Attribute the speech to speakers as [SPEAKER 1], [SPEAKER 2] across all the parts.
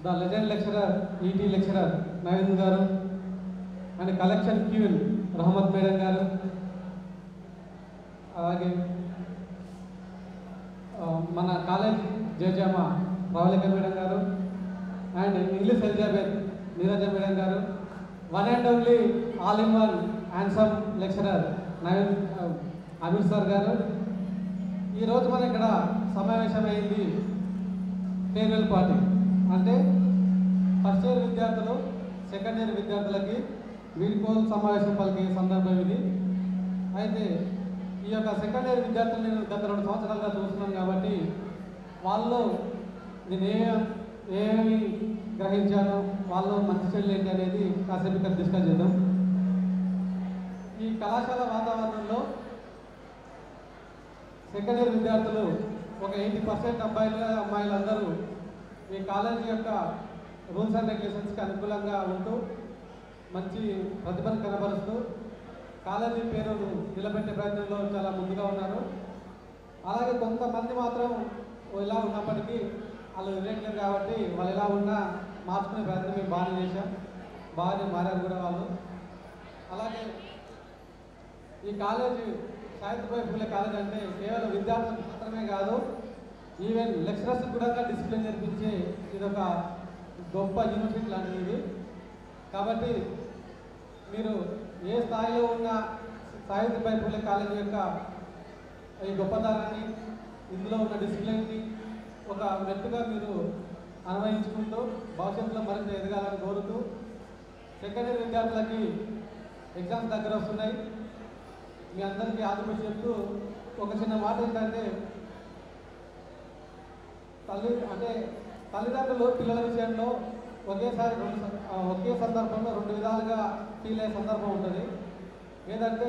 [SPEAKER 1] The legend lecturer ET lecturer Naveen garu and collection queen Rahamat madam garu, అలాగే మన college జయజామ Pravalika madam garu and English Elizabeth Neeraja madam garu, one and only all in one handsome lecturer Naveen Ameer sir garu. ఈరోజు మన ఇక్కడ సమావేశమైంది farewell party. అంటే first year విద్యార్థులు second year విద్యార్థులకి వీడ్కోలు సమావేశం పలికే సందర్భం ఇది. అయితే ఈ యొక్క సెకండ్ ఇయర్ విద్యార్థులు నేను గత 2 సంవత్సరాలుగా చూస్తున్నాను కాబట్టి వాళ్ళు నేను ఏమి గ్రహించానో వాళ్ళు మంచి చెడు ఏంటి అనేది కాసేపు ఇక్కడ డిస్కస్ చేద్దాం. ఈ కళాశాల వాతావరణంలో సెకండ్ ఇయర్ విద్యార్థులు ఒక 80% అమ్మాయిలందరూ ఈ కాలేజీ యొక్క రూల్స్ అండ్ రెగ్యులేషన్స్కి అనుకూలంగా ఉంటూ మంచి ప్రతిభను కనబరుస్తూ కాలేజీ పేరును నిలబెట్టే ప్రయత్నంలో చాలా ముందుగా ఉన్నారు. అలాగే కొంతమంది మాత్రం ఇలా ఉన్నప్పటికీ వాళ్ళు ఇర్రెగ్యులర్ కాబట్టి వాళ్ళు ఎలా ఉన్నా మార్చుకునే ప్రయత్నం మేము బాగానే చేశాం, బాగానే మారారు కూడా వాళ్ళు. అలాగే ఈ కాలేజీ సావిత్రిబాయి ఫూలే కాలేజ్ అంటే కేవలం విద్యార్థులకు మాత్రమే కాదు, ఈవెన్ లెక్చరర్స్ కూడా డిసిప్లిన్ నేర్పించే ఇదొక గొప్ప యూనివర్సిటీ లాంటిది ఇది. కాబట్టి మీరు ఏ స్థాయిలో ఉన్న సావిత్రిబాయి ఫూలే కాలేజీ యొక్క ఈ గొప్పతనాన్ని, ఇందులో ఉన్న డిసిప్లిన్ని ఒక మెట్టుగా మీరు అన్వయించుకుంటూ భవిష్యత్తులో మరింత ఎదగాలని కోరుతూ, సెకండ్ ఇయర్ విద్యార్థులకి ఎగ్జామ్స్ దగ్గర వస్తున్నాయి. మీ అందరికీ ఆదర్శ చెప్తూ ఒక చిన్న మాట ఏంటంటే, తల్లిదండ్రులు పిల్లల విషయంలో ఒకే సందర్భంలో 2 విధాలుగా ఫీల్ అయ్యే సందర్భం ఉంటుంది. ఏదంటే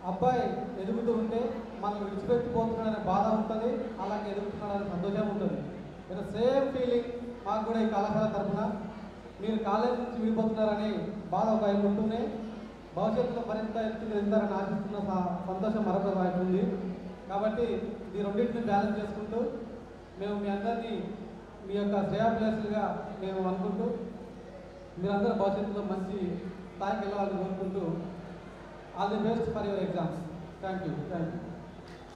[SPEAKER 1] అబ్బాయి ఎదుగుతూ ఉంటే మనం విడిచిపెట్టిపోతున్నాడనే బాధ ఉంటుంది, అలాగే ఎదుగుతున్నాడనే సంతోషం ఉంటుంది. సేమ్ ఫీలింగ్ మాకు కూడా ఈ కళాశాల తరఫున మీరు కాలేజ్ నుంచి విడిపోతున్నారని బాధ ఒక వైపు ఉంటూనే భవిష్యత్తులో మరింత ఎత్తుకు ఎదుగుతారని ఆశిస్తున్న సంతోషం మరొక వైపు ఉంది. కాబట్టి ఈ రెండింటిని బ్యాలెన్స్ చేసుకుంటూ మేము మీ అందరినీ మీ యొక్క శ్రేయాభిలాషులుగా మేము అనుకుంటూ మీరందరూ భవిష్యత్తులో మంచి స్థాయికి వెళ్ళాలని కోరుకుంటూ all the best for your exams. Thank you.